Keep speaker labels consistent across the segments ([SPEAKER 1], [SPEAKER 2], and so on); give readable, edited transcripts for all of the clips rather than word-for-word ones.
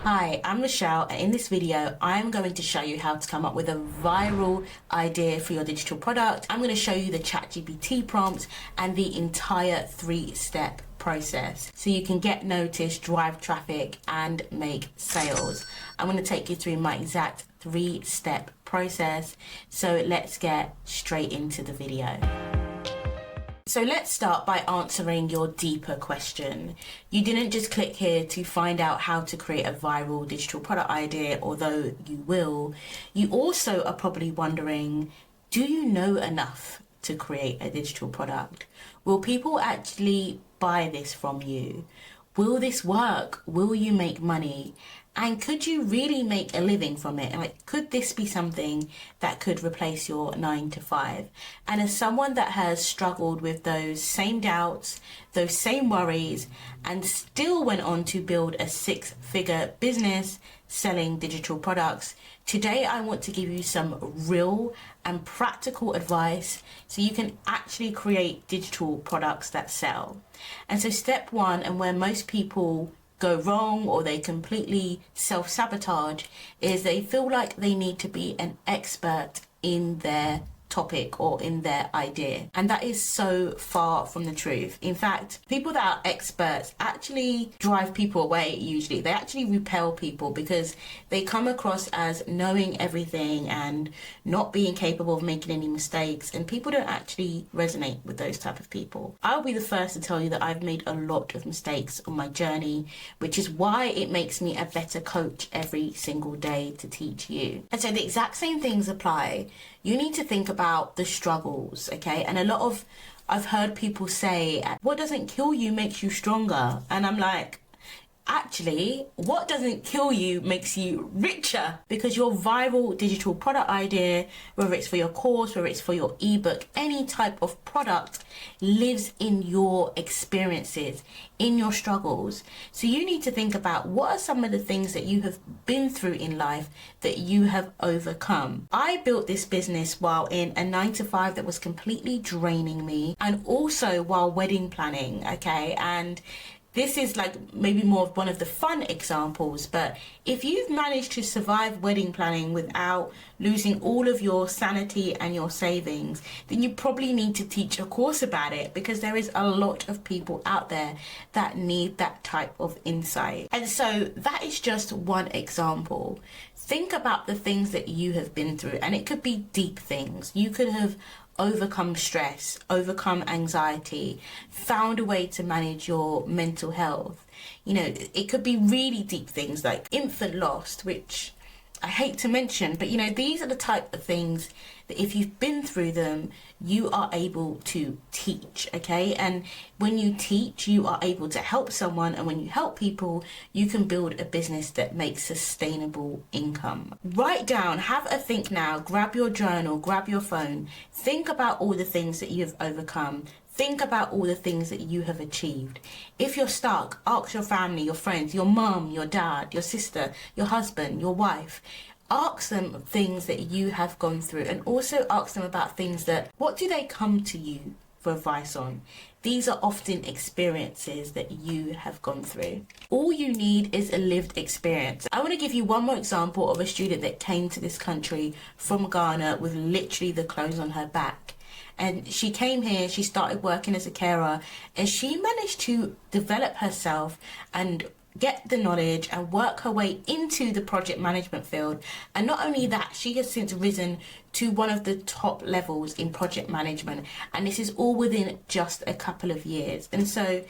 [SPEAKER 1] Hi, I'm Michelle, and in this video, I'm going to show you how to come up with a viral idea for your digital product. I'm going to show you the Chat GPT prompt and the entire 3-step process so you can get noticed, drive traffic, and make sales. I'm going to take you through my exact 3-step process. So let's get straight into the video. So let's start by answering your deeper question. You didn't just click here to find out how to create a viral digital product idea, although you will. You also are probably wondering, do you know enough to create a digital product? Will people actually buy this from you? Will this work? Will you make money? And could you really make a living from it? Like, could this be something that could replace your 9-to-5? And as someone that has struggled with those same doubts, those same worries, and still went on to build a 6-figure business selling digital products, today I want to give you some real and practical advice so you can actually create digital products that sell. And so step one, and where most people go wrong or they completely self-sabotage, is they feel like they need to be an expert in their topic or in their idea, and that is so far from the truth. In fact, people that are experts actually drive people away. Usually they actually repel people because they come across as knowing everything and not being capable of making any mistakes, and people don't actually resonate with those type of people. I'll be the first to tell you that I've made a lot of mistakes on my journey, which is why it makes me a better coach every single day to teach you. And so the exact same things apply. You need to think about the struggles, okay? And I've heard people say, what doesn't kill you makes you stronger. And I'm like, actually, what doesn't kill you makes you richer, because your viral digital product idea, whether it's for your course, whether it's for your ebook, any type of product, lives in your experiences, in your struggles. So you need to think about, what are some of the things that you have been through in life that you have overcome? I built this business while in a 9-to-5 that was completely draining me, and also while wedding planning, okay? And this is like maybe more of one of the fun examples, but if you've managed to survive wedding planning without losing all of your sanity and your savings, then you probably need to teach a course about it, because there is a lot of people out there that need that type of insight. And so that is just one example. Think about the things that you have been through, and it could be deep things. You could have overcome stress, overcome anxiety, found a way to manage your mental health. You know, it could be really deep things like infant loss, which I hate to mention, but you know, these are the type of things that if you've been through them, you are able to teach, okay? And when you teach, you are able to help someone, and when you help people, you can build a business that makes sustainable income. Write down, have a think now, grab your journal, grab your phone, think about all the things that you have overcome. Think about all the things that you have achieved. If you're stuck, ask your family, your friends, your mom, your dad, your sister, your husband, your wife. Ask them things that you have gone through, and also ask them about things that, what do they come to you for advice on? These are often experiences that you have gone through. All you need is a lived experience. I want to give you one more example of a student that came to this country from Ghana with literally the clothes on her back. And she came here, she started working as a carer, and she managed to develop herself and get the knowledge and work her way into the project management field. And not only that, she has since risen to one of the top levels in project management. And this is all within just a couple of years. And so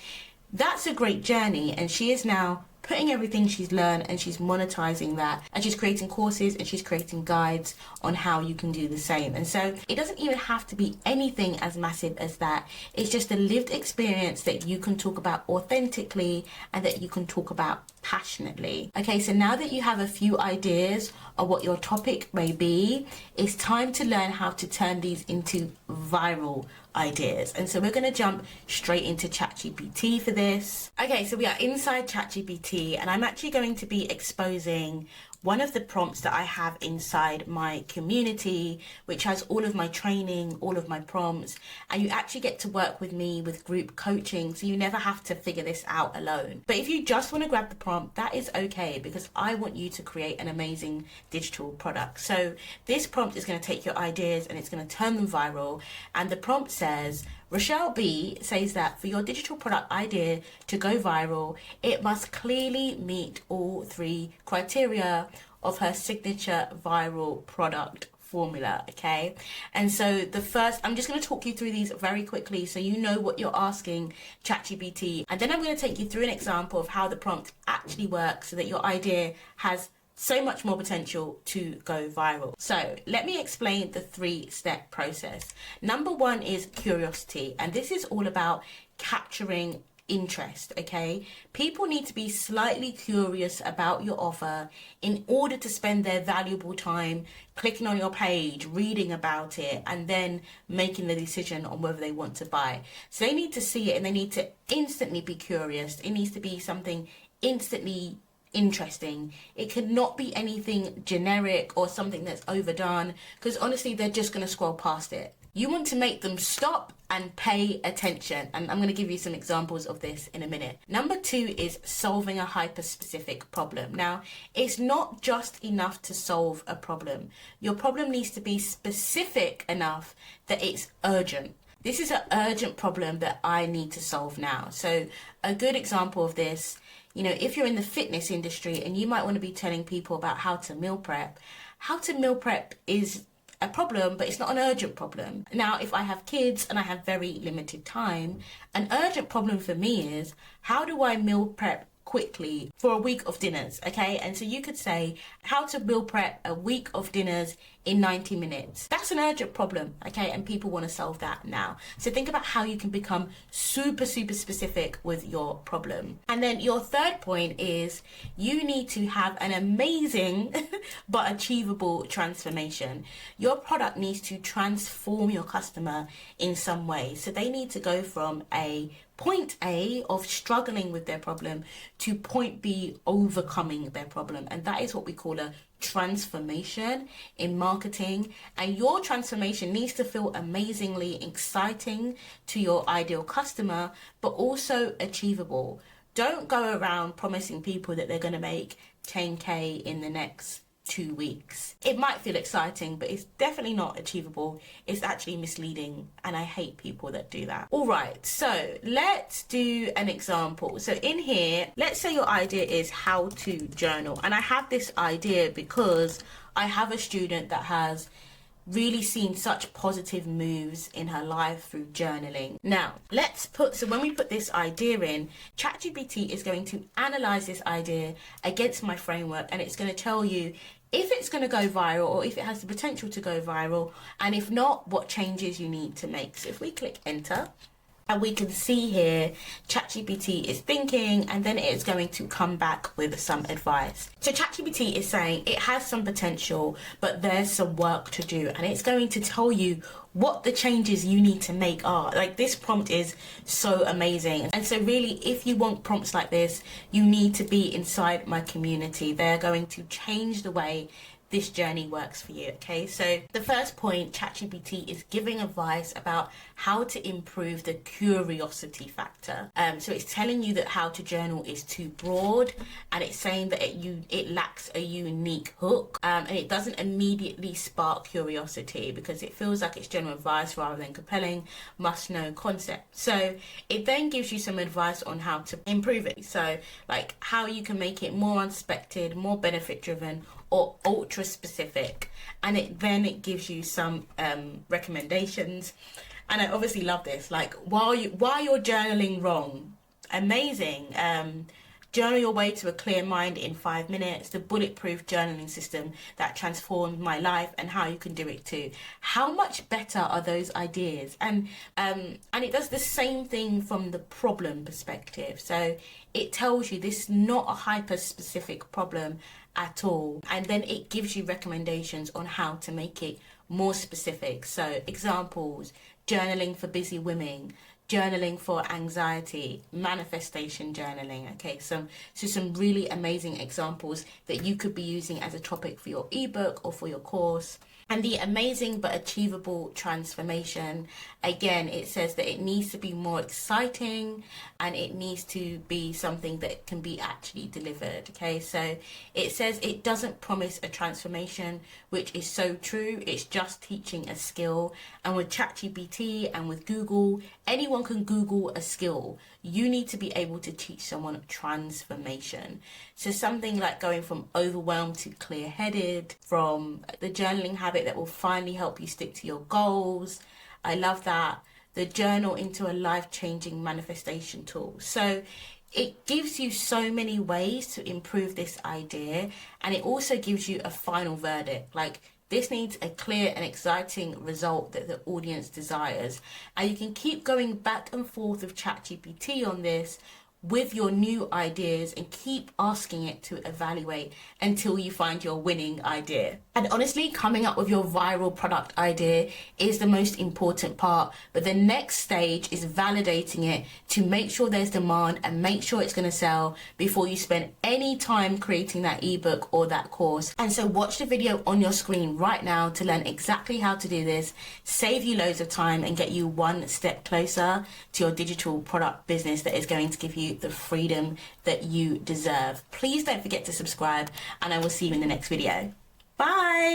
[SPEAKER 1] that's a great journey. And she is now putting everything she's learned and she's monetizing that, and she's creating courses and she's creating guides on how you can do the same. And so it doesn't even have to be anything as massive as that. It's just a lived experience that you can talk about authentically and that you can talk about passionately. Okay, so now that you have a few ideas of what your topic may be, it's time to learn how to turn these into viral ideas. And so we're going to jump straight into ChatGPT for this. Okay, so we are inside ChatGPT, and I'm actually going to be exposing one of the prompts that I have inside my community, which has all of my training, all of my prompts, and you actually get to work with me with group coaching, so you never have to figure this out alone. But if you just want to grab the prompt, that is okay, because I want you to create an amazing digital product. So this prompt is going to take your ideas and it's going to turn them viral. And the prompt says, Rochelle B says that for your digital product idea to go viral, it must clearly meet all 3 criteria of her signature viral product formula. Okay, and so the first, I'm just going to talk you through these very quickly so you know what you're asking ChatGPT, and then I'm going to take you through an example of how the prompt actually works so that your idea has so much more potential to go viral. So let me explain the 3-step process. Number 1 is curiosity, and this is all about capturing interest. Okay, people need to be slightly curious about your offer in order to spend their valuable time clicking on your page, reading about it, and then making the decision on whether they want to buy. So they need to see it and they need to instantly be curious. It needs to be something instantly interesting. It could not be anything generic or something that's overdone, because honestly they're just going to scroll past it. You want to make them stop and pay attention, and I'm going to give you some examples of this in a minute. Number 2 is solving a hyper-specific problem. Now, it's not just enough to solve a problem. Your problem needs to be specific enough that it's urgent. This is an urgent problem that I need to solve now. So a good example of this, you know, if you're in the fitness industry and you might want to be telling people about how to meal prep is a problem, but it's not an urgent problem. Now, if I have kids and I have very limited time, an urgent problem for me is, how do I meal prep quickly for a week of dinners? Okay, and so you could say how to meal prep a week of dinners in 90 minutes. That's an urgent problem, okay, and people want to solve that now. So think about how you can become super specific with your problem. And then your third point is you need to have an amazing but achievable transformation. Your product needs to transform your customer in some way. So they need to go from a point A of struggling with their problem to point B overcoming their problem, and that is what we call a transformation in marketing. And your transformation needs to feel amazingly exciting to your ideal customer, but also achievable. Don't go around promising people that they're going to make 10k in the next 2 weeks. It might feel exciting, but it's definitely not achievable. It's actually misleading, and I hate people that do that. All right, so let's do an example. So in here, let's say your idea is how to journal, and I have this idea because I have a student that has really seen such positive moves in her life through journaling. Now, so when we put this idea in, ChatGPT is going to analyze this idea against my framework, and it's going to tell you if it's going to go viral or if it has the potential to go viral, and if not, what changes you need to make. So if we click enter, and we can see here ChatGPT is thinking, and then it is going to come back with some advice. So ChatGPT is saying it has some potential, but there's some work to do, and it's going to tell you what the changes you need to make are. Like, this prompt is so amazing. And so really, if you want prompts like this, you need to be inside my community. They're going to change the way this journey works for you. Okay, so the first point, ChatGPT is giving advice about how to improve the curiosity factor. So it's telling you that how to journal is too broad, and it's saying that it lacks a unique hook, and it doesn't immediately spark curiosity because it feels like it's general advice rather than compelling must-know concept. So it then gives you some advice on how to improve it. So like how you can make it more unexpected, more benefit-driven, or ultra specific, and it gives you some recommendations. And I obviously love this, like while you're journaling wrong, amazing, journal your way to a clear mind in 5 minutes, the bulletproof journaling system that transformed my life, and how you can do it too. How much better are those ideas? And it does the same thing from the problem perspective. So it tells you this is not a hyper specific problem at all, and then it gives you recommendations on how to make it more specific. So examples: journaling for busy women, journaling for anxiety, manifestation journaling. Okay, so some really amazing examples that you could be using as a topic for your ebook or for your course. And the amazing but achievable transformation, again, it says that it needs to be more exciting and it needs to be something that can be actually delivered. Okay, so it says it doesn't promise a transformation, which is so true. It's just teaching a skill. And with ChatGPT and with Google, anyone can Google a skill. You need to be able to teach someone transformation. So something like going from overwhelmed to clear-headed, from the journaling habit that will finally help you stick to your goals. I love that. The journal into a life-changing manifestation tool. So it gives you so many ways to improve this idea, and it also gives you a final verdict. Like, this needs a clear and exciting result that the audience desires. And you can keep going back and forth with ChatGPT on this with your new ideas and keep asking it to evaluate until you find your winning idea. And honestly, coming up with your viral product idea is the most important part, but the next stage is validating it to make sure there's demand and make sure it's going to sell before you spend any time creating that ebook or that course. And so watch the video on your screen right now to learn exactly how to do this, save you loads of time and get you one step closer to your digital product business that is going to give you the freedom that you deserve. Please don't forget to subscribe, and I will see you in the next video. Bye.